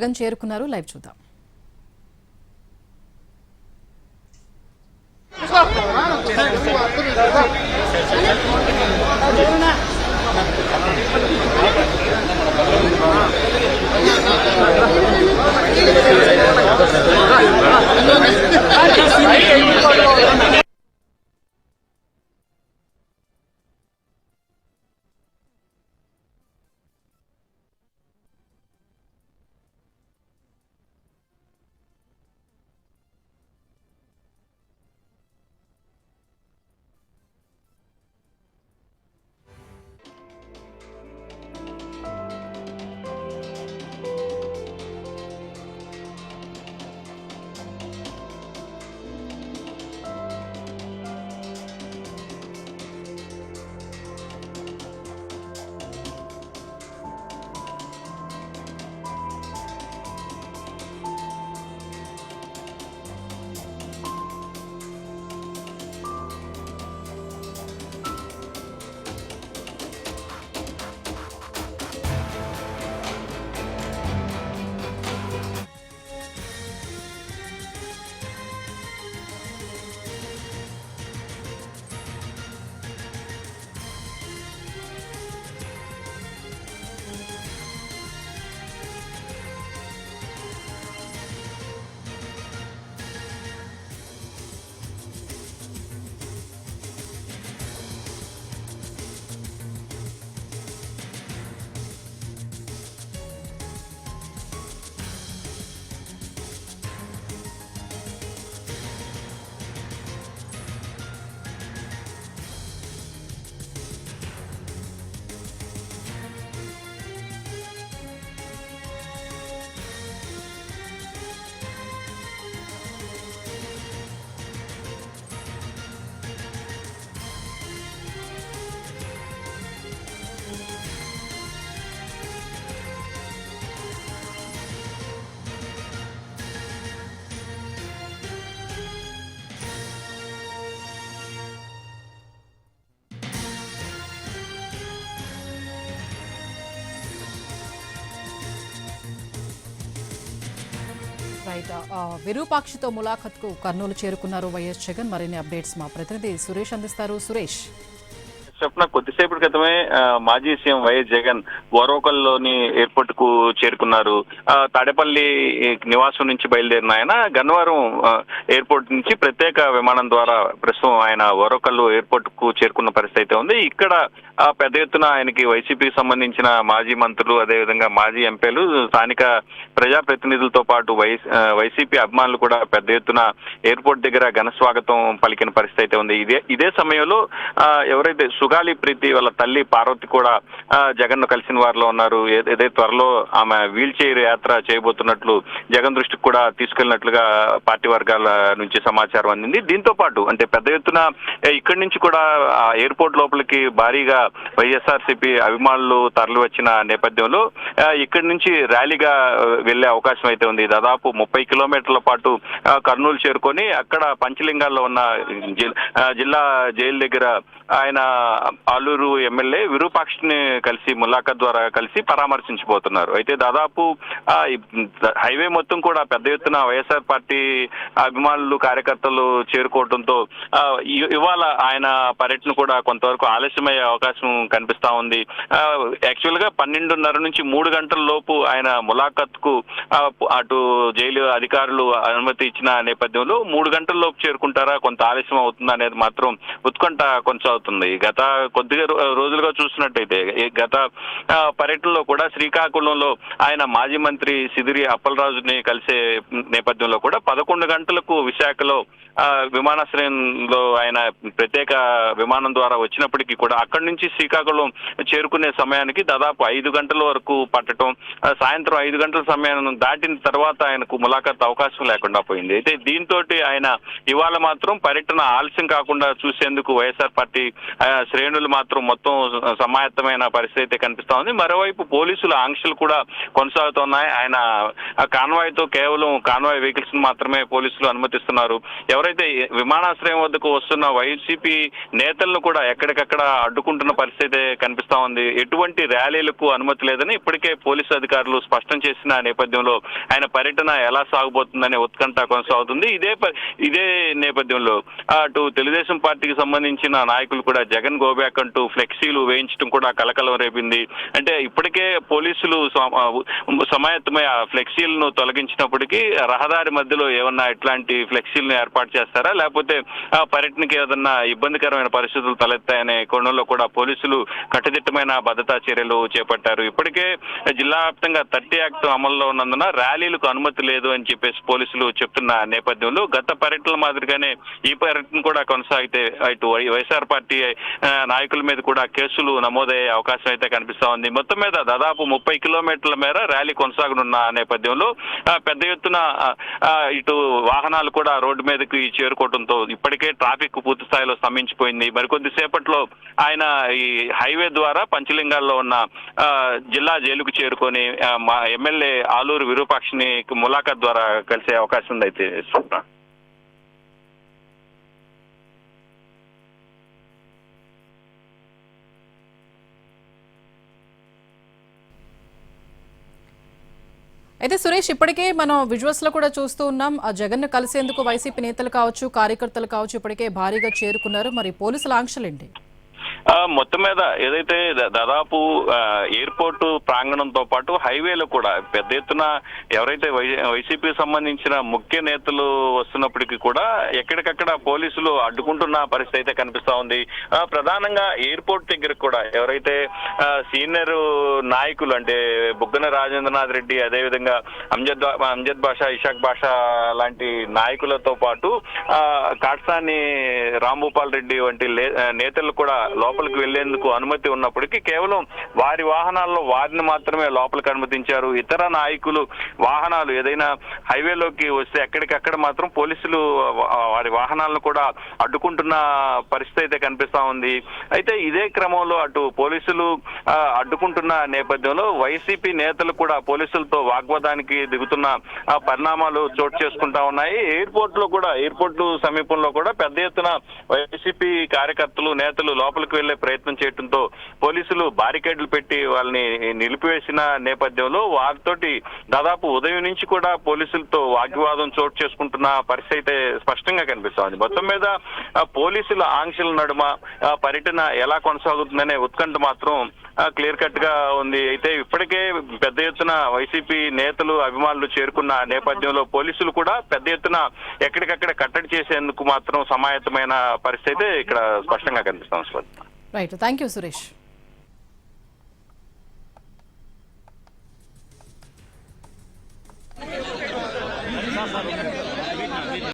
జగన్ చేరుకున్నారు. లైవ్ చూద్దాం. విరూపాక్షితో ములాఖత్కు కర్నూలు చేరుకున్నారు వైఎస్ జగన్. మరిన్ని అప్డేట్స్ మా ప్రతినిధి సురేష్ అందిస్తారు. సురేష్, చెప్పిన కొద్దిసేపటి క్రితమే మాజీ సీఎం వైఎస్ జగన్ వరోకల్లోని ఎయిర్పోర్ట్ కు చేరుకున్నారు. తాడేపల్లి నివాసం నుంచి బయలుదేరిన ఆయన గన్నవరం ఎయిర్పోర్ట్ నుంచి ప్రత్యేక విమానం ద్వారా ప్రస్తుతం ఆయన వరోకల్ ఎయిర్పోర్ట్ కు చేరుకున్న పరిస్థితి అయితే ఉంది. ఇక్కడ పెద్ద ఎత్తున ఆయనకి వైసీపీకి సంబంధించిన మాజీ మంత్రులు, అదేవిధంగా మాజీ ఎంపీలు, స్థానిక ప్రజాప్రతినిధులతో పాటు వైసీపీ అభిమానులు కూడా పెద్ద ఎత్తున ఎయిర్పోర్ట్ దగ్గర ఘన స్వాగతం పలికిన పరిస్థితి అయితే ఉంది. ఇదే సమయంలో ఎవరైతే సుగాలి ప్రీతి వాళ్ళ తల్లి పార్వతి కూడా జగన్ ను కలిసిన వారిలో ఉన్నారు. ఏదైతే త్వరలో ఆమె వీల్ చైర్ యాత్ర చేయబోతున్నట్లు జగన్ దృష్టికి కూడా తీసుకెళ్లినట్లుగా పార్టీ వర్గాల నుంచి సమాచారం అందింది. దీంతో పాటు అంటే పెద్ద ఎత్తున ఇక్కడి నుంచి కూడా ఎయిర్పోర్ట్ లోపలికి భారీగా వైఎస్ఆర్సీపీ అభిమానులు తరలి వచ్చిన నేపథ్యంలో ఇక్కడి నుంచి ర్యాలీగా వెళ్లే అవకాశం అయితే ఉంది. దాదాపు 30 కిలోమీటర్ల పాటు కర్నూలు చేరుకొని అక్కడ పంచలింగాల్లో ఉన్న జిల్లా జైలు దగ్గర ఆయన ఆలూరు ఎమ్మెల్యే విరూపాక్షిని కలిసి ములాఖత్ ద్వారా కలిసి పరామర్శించబోతున్నారు. అయితే దాదాపు హైవే మొత్తం కూడా పెద్ద ఎత్తున వైఎస్ఆర్ పార్టీ అభిమానులు, కార్యకర్తలు చేరుకోవడంతో ఇవాళ ఆయన పర్యటన కూడా కొంతవరకు ఆలస్యమయ్యే అవకాశం కనిపిస్తా ఉంది. యాక్చువల్ గా 12:30 నుంచి 3 గంటల లోపు ఆయన ములాఖత్ కు అటు జైలు అధికారులు అనుమతి ఇచ్చిన నేపథ్యంలో 3 గంటల లోపు చేరుకుంటారా, కొంత ఆలస్యం అవుతుందా అనేది మాత్రం ఉత్కంఠ కొనసాగుతుంది. గత కొద్దిగా రోజులుగా చూసినట్టయితే గత పర్యటనలో కూడా శ్రీకాకుళంలో ఆయన మాజీ మంత్రి సిదిరి అప్పలరాజుని కలిసే నేపథ్యంలో కూడా 11 గంటలకు విశాఖలో విమానాశ్రయంలో ఆయన ప్రత్యేక విమానం ద్వారా వచ్చినప్పటికీ కూడా అక్కడి నుంచి శ్రీకాకుళం చేరుకునే సమయానికి దాదాపు 5 గంటల వరకు పట్టడం, సాయంత్రం 5 గంటల సమయాన్ని దాటిన తర్వాత ఆయనకు ములాఖత్ అవకాశం లేకుండా పోయింది. అయితే దీంతో ఆయన ఇవాళ మాత్రం పర్యటన ఆలస్యం కాకుండా చూసేందుకు వైఎస్ఆర్ పార్టీ శ్రేణులు మాత్రం మొత్తం సమాయత్తమైన పరిస్థితి అయితే కనిపిస్తా ఉంది. మరోవైపు పోలీసుల ఆంక్షలు కూడా కొనసాగుతున్నాయి. ఆయన కాన్వాయ్ తో కేవలం కాన్వాయ్ వెహికల్స్ మాత్రమే పోలీసులు అనుమతిస్తున్నారు. ఎవరైతే విమానాశ్రయం వద్దకు వస్తున్న వైసీపీ నేతలను కూడా ఎక్కడికక్కడ అడ్డుకుంటున్న పరిస్థితి కనిపిస్తా ఉంది. ఎటువంటి ర్యాలీలకు అనుమతి లేదని ఇప్పటికే పోలీసు అధికారులు స్పష్టం చేసిన నేపథ్యంలో ఆయన పర్యటన ఎలా సాగుబోతుందనే ఉత్కంఠ కొనసాగుతుంది. ఇదే నేపథ్యంలో అటు తెలుగుదేశం పార్టీకి సంబంధించిన నాయకులు కూడా జగన్ గోబ్యాక్ అంటూ ఫ్లెక్సీలు వేయించడం కూడా కలకలం రేపింది. అంటే ఇప్పటికే పోలీసులు సమాయత్తమై ఆ ఫ్లెక్సీలను తొలగించినప్పటికీ రహదారి మధ్యలో ఏమన్నా ఇట్లాంటి ఫ్లెక్సీలను ఏర్పాటు చేస్తారా, లేకపోతే పర్యటనకి ఏదన్నా ఇబ్బందికరమైన పరిస్థితులు తలెత్తాయనే కోణంలో కూడా పోలీసులు కట్టుదిట్టమైన భద్రతా చర్యలు చేపట్టారు. ఇప్పటికే జిల్లా వ్యాప్తంగా 30 యాక్ట్ అమల్లో ఉన్నందున ర్యాలీలకు అనుమతి లేదు అని చెప్పేసి పోలీసులు చెప్తున్న నేపథ్యంలో గత పర్యటనల మాదిరిగానే ఈ పర్యటన కూడా కొనసాగితే ఇటు వైఎస్ఆర్ పార్టీ నాయకుల మీద కూడా కేసులు నమోదయ్యే అవకాశం అయితే కనిపిస్తా ఉంది. మొత్తం మీద దాదాపు 30 కిలోమీటర్ల మేర ర్యాలీ కొనసాగనున్న నేపథ్యంలో పెద్ద ఎత్తున ఇటు వాహనాలు కూడా రోడ్డు మీదకి చేరుకోవడంతో ఇప్పటికే ట్రాఫిక్ పూర్తి స్థాయిలో స్తంభించిపోయింది. మరికొద్ది సేపట్లో ఆయన ఈ హైవే ద్వారా పంచలింగాల్లో ఉన్న జిల్లా జైలుకు చేరుకొని మా ఎమ్మెల్యే ఆలూరు విరూపాక్షిని ములాఖాత్ ద్వారా కలిసే అవకాశం ఉంది. అయితే అయితే సురేష్, ఇప్పటికే మనం విజువల్స్ లో కూడా చూస్తూ ఉన్నాం. ఆ జగన్ ను కలిసేందుకు వైసీపీ నేతలు కావచ్చు, కార్యకర్తలు కావచ్చు ఇప్పటికే భారీగా చేరుకున్నారు. మరి పోలీసుల ఆంక్షలేంటి? మొత్తం మీద ఏదైతే దాదాపు ఎయిర్పోర్టు ప్రాంగణంతో పాటు హైవేలో కూడా పెద్ద ఎత్తున ఎవరైతే వైసీపీ సంబంధించిన ముఖ్య నేతలు వస్తున్నప్పటికీ కూడా ఎక్కడికక్కడ పోలీసులు అడ్డుకుంటున్న పరిస్థితి అయితే కనిపిస్తా ఉంది. ప్రధానంగా ఎయిర్పోర్ట్ దగ్గర కూడా ఎవరైతే సీనియర్ నాయకులు అంటే బుగ్గన రాజేంద్రనాథ్ రెడ్డి, అదేవిధంగా అంజద్ బాషా, ఇషాక్ బాషా లాంటి నాయకులతో పాటు కాట్సాని రాంభూపాల్ రెడ్డి వంటి నేతలు కూడా లోపలికి వెళ్లేందుకు అనుమతి ఉన్నప్పటికీ కేవలం వారి వాహనాల్లో వారిని మాత్రమే లోపలికి అనుమతించారు. ఇతర నాయకులు వాహనాలు ఏదైనా హైవేలోకి వస్తే ఎక్కడికక్కడ మాత్రం పోలీసులు వారి వాహనాలను కూడా అడ్డుకుంటున్న పరిస్థితి అయితే కనిపిస్తా ఉంది. అయితే ఇదే క్రమంలో అటు పోలీసులు అడ్డుకుంటున్న నేపథ్యంలో వైసీపీ నేతలు కూడా పోలీసులతో వాగ్వాదానికి దిగుతున్న పరిణామాలు చోటు చేసుకుంటా ఉన్నాయి. ఎయిర్పోర్టు సమీపంలో కూడా పెద్ద ఎత్తున వైసీపీ కార్యకర్తలు, నేతలు లోపలికి వెళ్లే ప్రయత్నం చేయడంతో పోలీసులు బారికేడ్లు పెట్టి వాళ్ళని నిలిపివేసిన నేపథ్యంలో వారితోటి దాదాపు ఉదయం నుంచి కూడా పోలీసులతో వాగ్వివాదం చోటు చేసుకుంటున్న పరిస్థితి అయితే స్పష్టంగా కనిపిస్తోంది. మొత్తం మీద పోలీసుల ఆంక్షల నడుమ పర్యటన ఎలా కొనసాగుతుందనే ఉత్కంఠ మాత్రం క్లియర్ కట్ గా ఉంది. అయితే ఇప్పటికే పెద్ద ఎత్తున వైసీపీ నేతలు, అభిమానులు చేరుకున్న నేపథ్యంలో పోలీసులు కూడా పెద్ద ఎత్తున ఎక్కడికక్కడ కట్టడి చేసేందుకు మాత్రం సమాయత్తమైన పరిస్థితి ఇక్కడ స్పష్టంగా కనిపిస్తాం. Right, thank you Suresh.